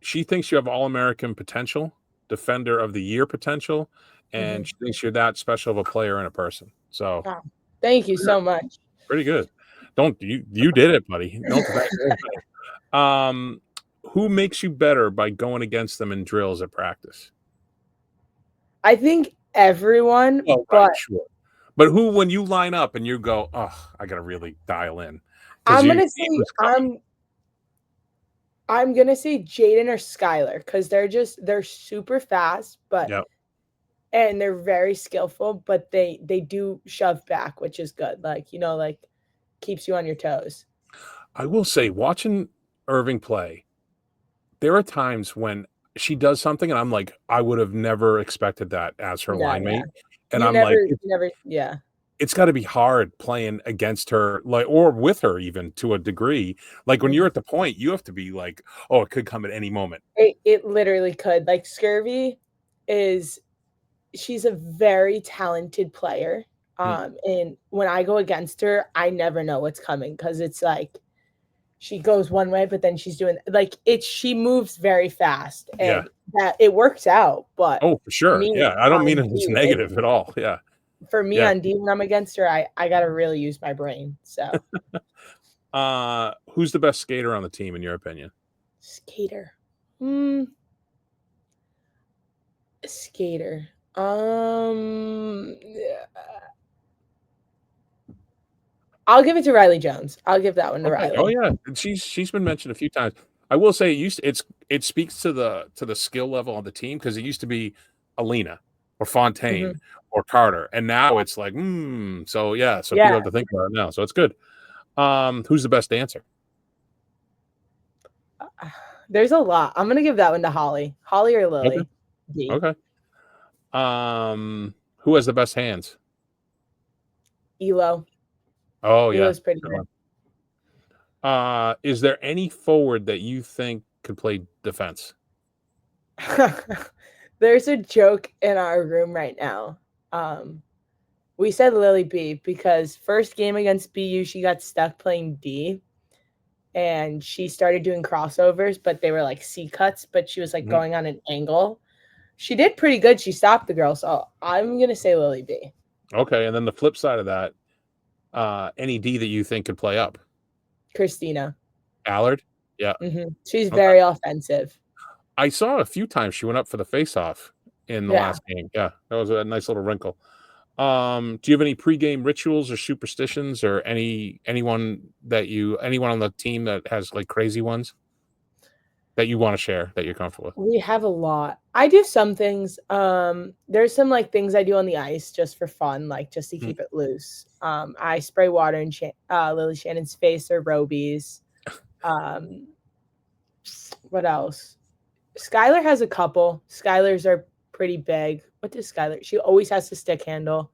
she thinks you have all American potential, defender of the year potential, and Mhm. she thinks you're that special of a player and a person. So Wow. Thank you so much. pretty good. Don't you did it, buddy. Don't thank me. Um, who makes you better by going against them in drills at practice? I think everyone, Oh, right, but sure. But who, when you line up and you go, "Oh, I gotta really dial in," because I'm you gonna see say who's coming. I'm gonna say Jaden or Skylar because they're super fast, but Yeah. and they're very skillful, but they do shove back, which is good. Like, like keeps you on your toes. I will say, watching Irving play, there are times when she does something and I'm like, I would have never expected that as her No, line yeah. mate, and I'm like, Yeah. it's gotta be hard playing against her, like, or with her even to a degree. Like, when you're Mhm. at the point, you have to be like, "Oh, it could come at any moment." It literally could. Like Scurvy is she's a very talented player. Mm, And when I go against her, I never know what's coming because it's like she goes one way, but then she's doing like she moves very fast yeah. and that it works out. But Oh, for for sure, me yeah, I don't mean on it as D, negative at all, yeah, yeah. when I'm against her, I gotta really use my brain. So Who's the best skater on the team in your opinion? skater. Hmm, skater. Yeah, I'll give it to Riley Jones. I'll give that one to Okay. Oh, Riley. yeah, and she's been mentioned a few times. I will say it speaks to the skill level on the team because it used to be Alina or Fontaine Mhm. or Carter, and now it's like, so yeah, so Yeah. people have to think about it now, so it's good. Who's the best dancer? There's a lot. I'm gonna give that one to Holly. Holly or Okay, Lily. D. okay. Who has the best hands? Elo. Oh, yeah, Elo's pretty good good. one. Is there any forward that you think could play defense? There's a joke in our room right now. Um, we said Lily B because first game against BU, she got stuck playing D and she started doing crossovers, but they were like C cuts, but she was like Mhm. going on an angle. She did pretty good. She stopped the girl, so I'm gonna say Lily B. Okay, and then the flip side of that, any D that you think could play up? Christina. Allard? Yeah, She's okay. very offensive. I saw a few times she went up for the face-off in the Yeah. last game. Yeah, that was a nice little wrinkle. Do you have any pregame rituals or superstitions or anyone on the team that has, like, crazy ones that you wanna share that you're comfortable with? We have a lot. I do some things. There's some like things I do on the ice just for fun, like just to Mm, keep it loose. I spray water in Lily Shannon's face or Roby's. Um, what else? Skylar has a couple. Skylar's are pretty big. What does Skylar? She always has the stick handle.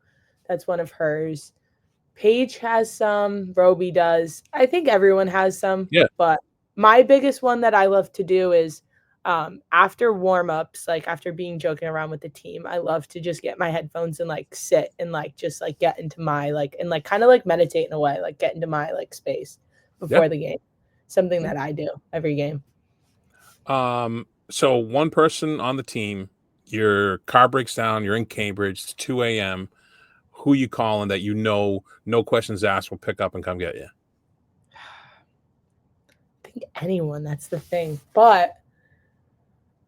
That's one of hers. Paige has some. Roby does. I think everyone has some, yeah, but my biggest one that I love to do is after warm-ups, like after being joking around with the team, I love to just get my headphones and like sit and like just like get into my like and like kind of like meditate in a way, like get into my like space yeah. before the game. Something that I do every game. So one person on the team, your car breaks down, you're in Cambridge, it's 2 AM. Who you calling that no questions asked will pick up and come get you? I think anyone, that's the thing. But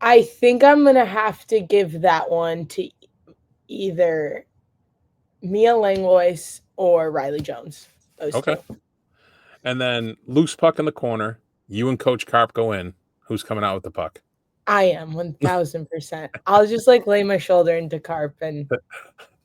I think I'm gonna have to give that one to either Mia Langlois or Riley Jones. Those Okay. two. And then loose puck in the corner, you and Coach Carp go in. Who's coming out with the puck? I am 1000%. I'll just like lay my shoulder into Carp and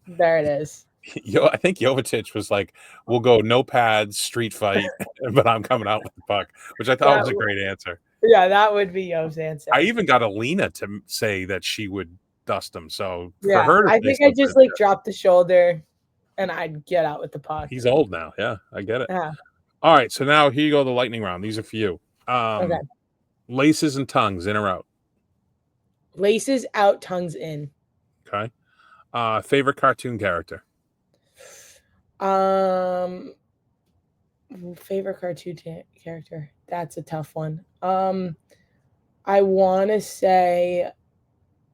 there it is. Yo, I think Jovetic was like, "We'll go no pads, street fight, but I'm coming out with the puck," which I thought That was a w- great answer. yeah, that would be Yo's I answer. even got Alina to say that she would dust him. So for Yeah, her to I say think I something, just like dropped the shoulder. and I'd get out with the puck. He's old now. Yeah, I get it. Yeah. All right, so now here you go, the lightning round. These are for you. Okay. Laces and tongues, in or out? Laces out, tongues in. Okay. Favorite cartoon character? Um, favorite cartoon character. That's a tough one. I want to say,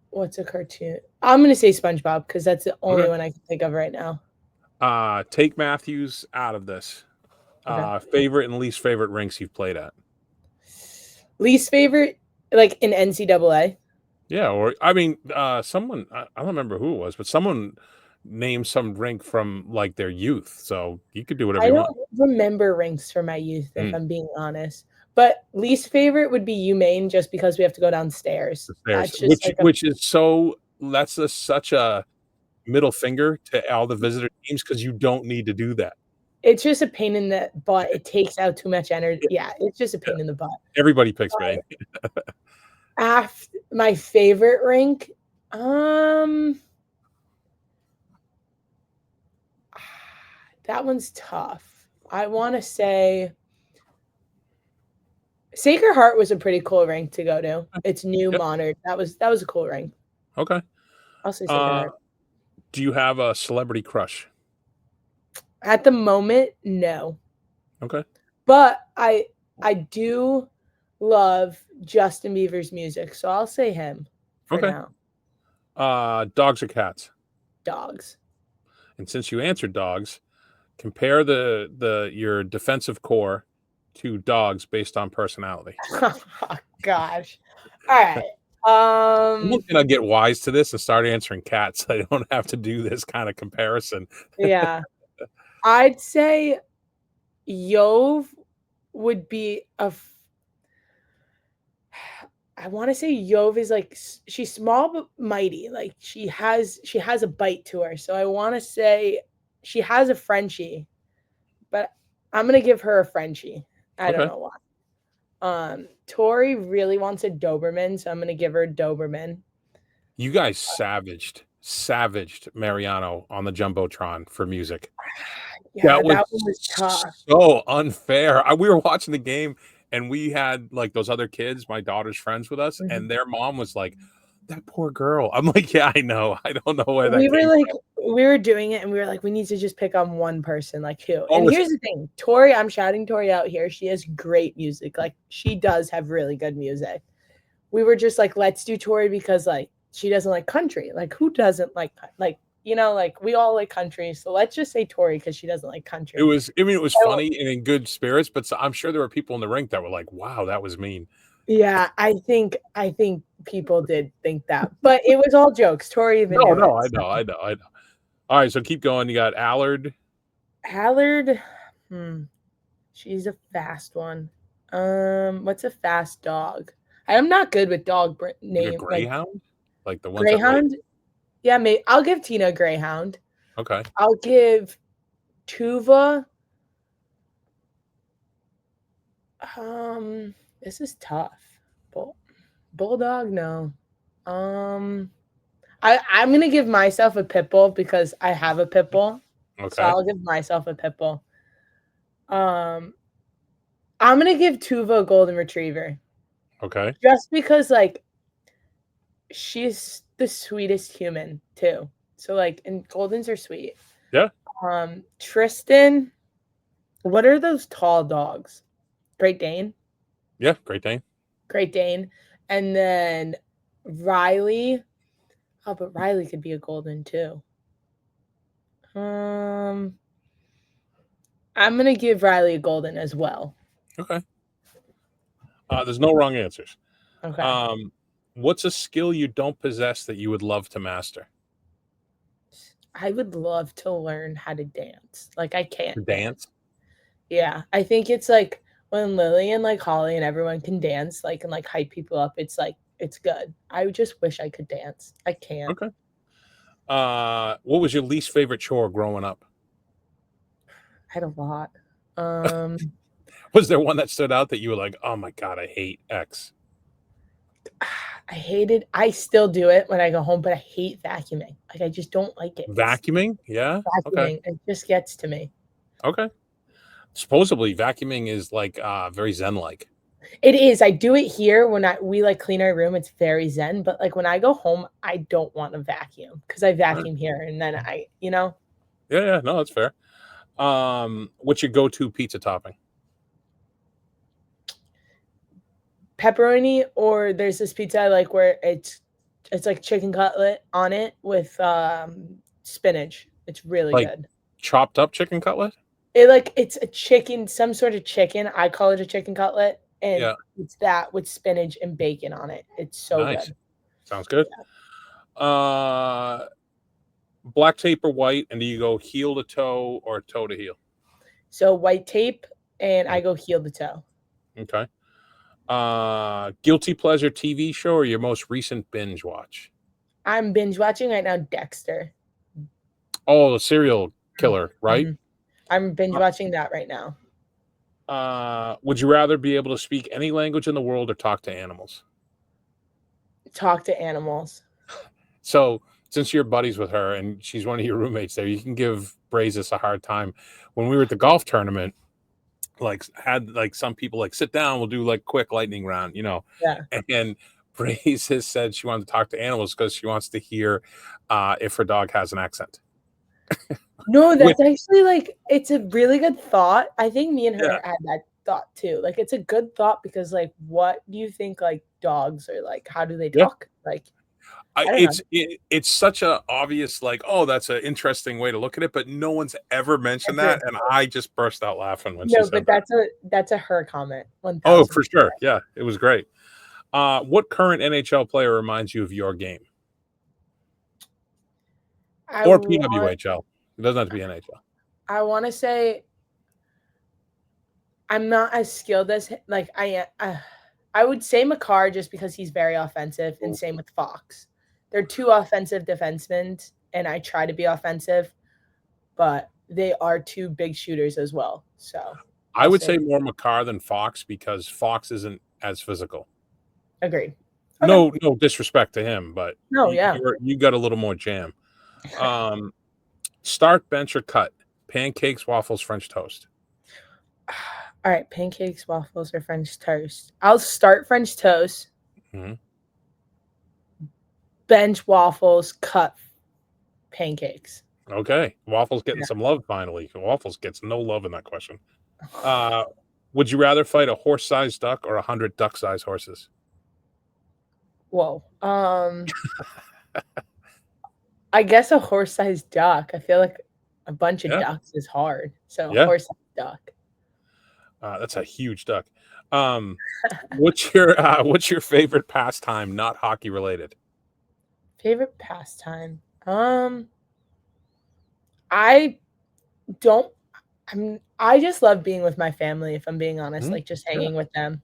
what's a cartoon? I'm gonna say SpongeBob because that's the only Okay. one I can think of right now. Take Matthews out of this. Okay. Favorite and least favorite rinks you've played at? Least favorite, like in NCAA. Yeah, or I mean, someone I don't remember who it was, but someone named some rink from like their youth. So you could do whatever I you want. don't remember rinks from my youth, if Mm, I'm being honest. But least favorite would be UMaine, just because we have to go downstairs. there's That's just like a. which is so that's such a middle finger to all the visitor teams because you don't need to do that. It's just a pain in the butt. It takes out too much energy. Yeah, Yeah, it's just a yeah. pain in the butt. Everybody picks Maine. After my favorite rink, um, that one's tough. I want to say Sacred Heart was a pretty cool rink to go to. It's new, Yep. modern. That was a cool rink. Okay. I'll say Sacred Uh, Heart. do you have a celebrity crush? At the moment, no. Okay. But I do love Justin Bieber's music, so I'll say him for Okay. now. Dogs or cats? Dogs. And since you answered dogs, compare the your defensive core to dogs based on personality. Oh gosh. All right. I'm gonna get wise to this and start answering cats. So I don't have to do this kind of comparison. Yeah. I'd say Yov would be I want to say Yov is like she's small but mighty. Like she has a bite to her. So I want to say she has a Frenchie, but I'm gonna give her a Frenchie. I don't Okay. know why. Tori really wants a Doberman, so I'm gonna give her a Doberman. You guys savaged Mariano on the Jumbotron for music. Yeah, That was that one was tough. so unfair. We were watching the game and we had like those other kids, my daughter's friends with us, Mhm. and their mom was like, that poor girl. I'm like, yeah, I know. I don't know where that We were came like, from. we were doing it, and we were like, we need to just pick on one person, like who? And Always here's the thing, Tori, I'm shouting Tori out here. She has great music. Like she does have really good music. We were just like, let's do Tori because like she doesn't like country. Like who doesn't like like we all like country. So let's just say Tori because she doesn't like country. it was So funny and in good spirits, but I'm sure there were people in the rink that were like, wow, that was mean. yeah, I think people did think that, but it was all jokes. Tori even No, knew it. no, I know. All right, so keep going. You got Allard. Hallard, she's a fast one. What's a fast dog? I am not good with dog Like a name, like greyhound? Like the ones that race? Greyhound. Yeah, maybe I'll give Tina a Greyhound. Okay. I'll give Tuva. This is tough. Bulldog, no. I'm gonna give myself a pit bull because I have a pit bull, so Okay. I'll give myself a pit bull. Um, I'm gonna give Tuva a golden retriever Okay. just because, like, she's the sweetest human too. So, like, and goldens are sweet. Yeah. Tristan, what are those tall dogs? Great Dane, Yeah. Great Dane. Great Dane, and then Riley. Oh, but Riley could be a golden too. I'm gonna give Riley a golden as well. Okay. There's no wrong answers. Okay. What's a skill you don't possess that you would love to master? I would love to learn how to dance. Like I can't dance. Dance. Yeah. I think it's like when Lily and like Holly and everyone can dance, like and like hype people up, it's like it's good. I just wish I could dance. I can't. Okay. What was your least favorite chore growing up? I had a lot. Um Was there one that stood out that you were like, oh my God, I hate X? I still do it when I go home, but I hate vacuuming. Like, I just don't like it. Vacuuming? Yeah. Okay. Vacuuming, it just gets to me. Okay. Supposedly, vacuuming is like very zen-like. It is. I do it here when we like clean our room. It's very zen. But like when I go home, I don't want to vacuum because I Right. vacuum here and then Yeah, yeah. No, that's fair. What's your go-to pizza topping? pepperoni, or there's this pizza I like where it's like chicken cutlet on it with spinach. It's really Like good. chopped up chicken cutlet? It's a chicken, some sort of chicken. I call it a chicken cutlet, and Yeah. it's that with spinach and bacon on it. It's so Nice. good. Sounds good. Uh, Black tape or white, and do you go heel to toe or toe to heel? So white tape, and Mm, I go heel to toe. okay. Guilty pleasure TV show or your most recent binge watch? I'm binge watching right now Dexter. Oh, the serial Oh, killer, right? mhm. I'm binge watching that right now. Would you rather be able to speak any language in the world or talk to animals? Talk to animals. So, since you're buddies with her and she's one of your roommates there, you can give Brazis a hard time. When we were at the golf tournament, like had like some people like sit down, we'll do like quick lightning round, Yeah. and Brazis said she wanted to talk to animals because she wants to hear if her dog has an accent. No, Which, that's actually like it's a really good thought. I think me and yeah, her had that thought too. Like it's a good thought because like what do you think like dogs are like? How do they yeah. talk? Like I don't know. It's such a obvious like, oh, that's an interesting way to look at it, but no one's ever mentioned Ever. that, and I just burst out laughing when she No, said but that. that's a her comment. Oh, for 1000%. sure, yeah, it was great. What current NHL player reminds you of your game, I or want PWHL? It doesn't have to be NHL. I want to say I'm not as skilled as like I would say Makar just because he's very offensive, and Ooh. same with Fox. They're two offensive defensemen, and I try to be offensive, but they are two big shooters as well. So I I'll would say say more Makar than Fox because Fox isn't as physical. agreed. Okay. No disrespect to him, but No, yeah. you got a little more jam. Um, Start, bench, or cut? Pancakes, waffles, French toast. All right, pancakes, waffles, or French toast. I'll start French toast, Mhm. bench waffles, cut pancakes. Okay, waffles getting Yeah. some love finally. Waffles gets no love in that question. Uh, would you rather fight a horse-sized duck or 100 duck-sized horses? Whoa. I guess a horse-sized duck. I feel like a bunch of Yeah, ducks is hard. So a yeah, horse-sized duck. that's a huge duck. Um, what's your favorite pastime, not hockey related? Favorite pastime. I don't I just love being with my family, if I'm being honest, Mhm. like just Yeah. hanging with them.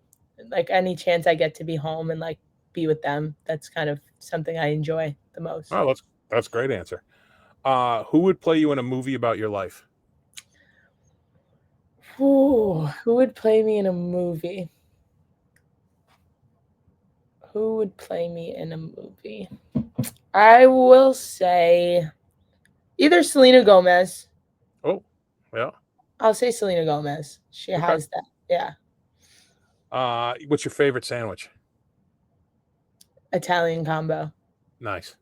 Like any chance I get to be home and like be with them, that's kind of something I enjoy the most. Oh, that's a great answer. Who would play you in a movie about your life? Ooh, who would play me in a movie? Who would play me in a movie? I will say either Selena Gomez. Oh, yeah. I'll say Selena Gomez. She Okay. has that. Yeah. What's your favorite sandwich? Italian combo. Nice.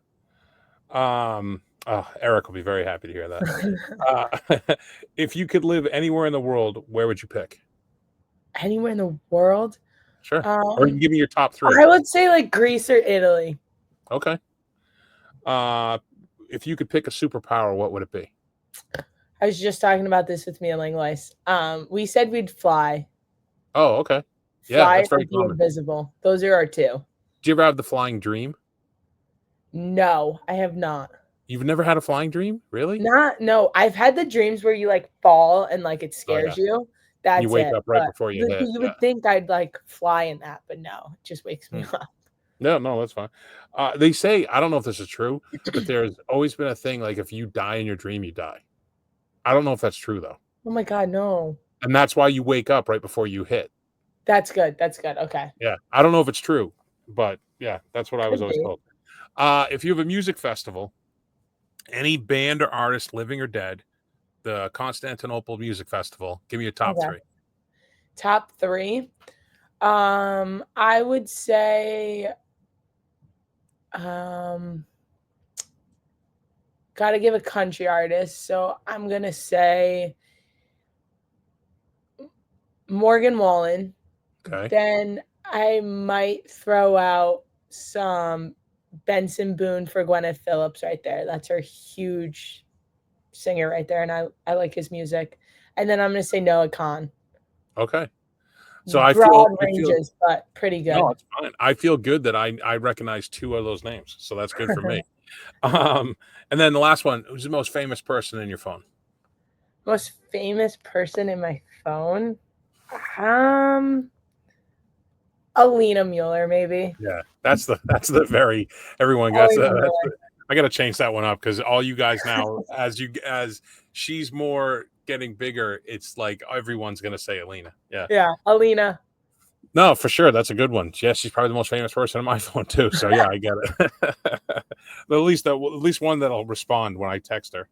Oh, Eric will be very happy to hear that. Uh, if you could live anywhere in the world, where would you pick? Anywhere in the world? Sure. Or you Um, can give me your top three. I would say like Greece or Italy. Okay. Uh, if you could pick a superpower, what would it be? I was just talking about this with Mia Langlois. We said we'd fly. Oh, okay. Yeah, Fly that's or very be common. invisible. Those are our two. Do you ever have the flying dream? No, I have not. You've never had a flying dream? Really? Not no, I've had the dreams where you like fall and like it Oh, yeah. scares you. You That's wake it. up right But before you hit. you Yeah. would think I'd like fly in that, but no, it just wakes me Hmm. up. No, no, that's fine. They say, I don't know if this is true, but there's always been a thing like if you die in your dream, you die. I don't know if that's true though. Oh my god, no. And that's why you wake up right before you hit. That's good. That's good. Okay. Yeah. I don't know if it's true, but Yeah, that's what I was Could always be. told. If you have a music festival, any band or artist, living or dead, the Constantinople Music Festival, give me your top Okay. three. Top 3. I would say, um, gotta give a country artist, so I'm gonna say Morgan Wallen. Okay. Then I might throw out some Benson Boone for Gwyneth Phillips right there. That's her huge singer right there, and I like his music. And then I'm gonna say Noah Khan. Okay. So Broad I feel ranges, but pretty no, good. it's fine. I feel good that I recognize two of those names, so that's good for me. Um, and then the last one, who's the most famous person in your phone? Most famous person in my phone? Um, Alina Mueller, maybe. Yeah, that's the very everyone gets Alina that's Mueller. I got to change that one up because all you guys now, as she's more getting bigger, it's like everyone's gonna say Alina. Yeah, Yeah, Alina. no, for sure, that's a good one. Yes, she's probably the most famous person on my phone too. So yeah, I get it. At least one that'll respond when I text her.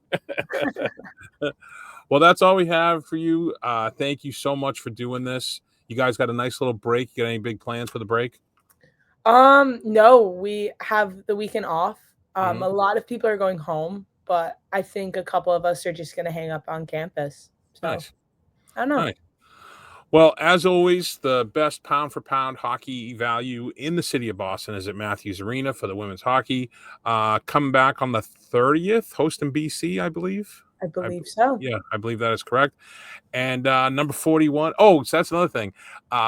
Well, that's all we have for you. Thank you so much for doing this. You guys got a nice little break. You got any big plans for the break? No, we have the weekend off. Mhm. A lot of people are going home, but I think a couple of us are just gonna hang up on campus. So Nice, I don't know. nice. Well, as always, the best pound for pound hockey value in the city of Boston is at Matthews Arena for the women's hockey. Coming back on the 30th, hosting BC, I believe. I I, believe so. yeah, I believe that is correct. And number 41. Oh, so that's another thing.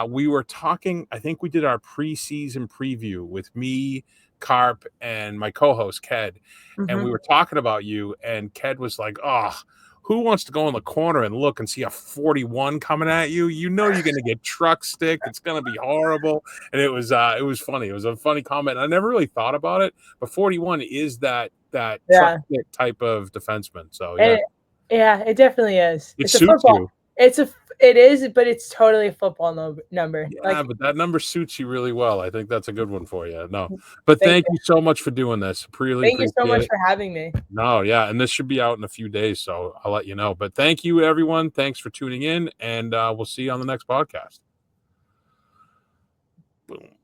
We were talking, I think we did our preseason preview with me, Carp, and my co host, Ked. And we Mhm. were talking about you, and Ked was like, oh, who wants to go in the corner and look and see a 41 coming at you? You know you're gonna get truck stick. It's gonna be horrible. And it was funny. It was a funny comment. I never really thought about it, but 41 is that truck Yeah. stick type of defenseman. So yeah, It yeah, it definitely is. it It's a suits football. you. It is, but it's totally a football number. Yeah, Like, but that number suits you really well. I think that's a good one for you. No, but thank thank you. you so much for doing this. Really Thank you so appreciate much it. for having me. No, yeah, and this should be out in a few days, so I'll let you know. But thank you, everyone. Thanks for tuning in, and we'll see you on the next podcast. Boom.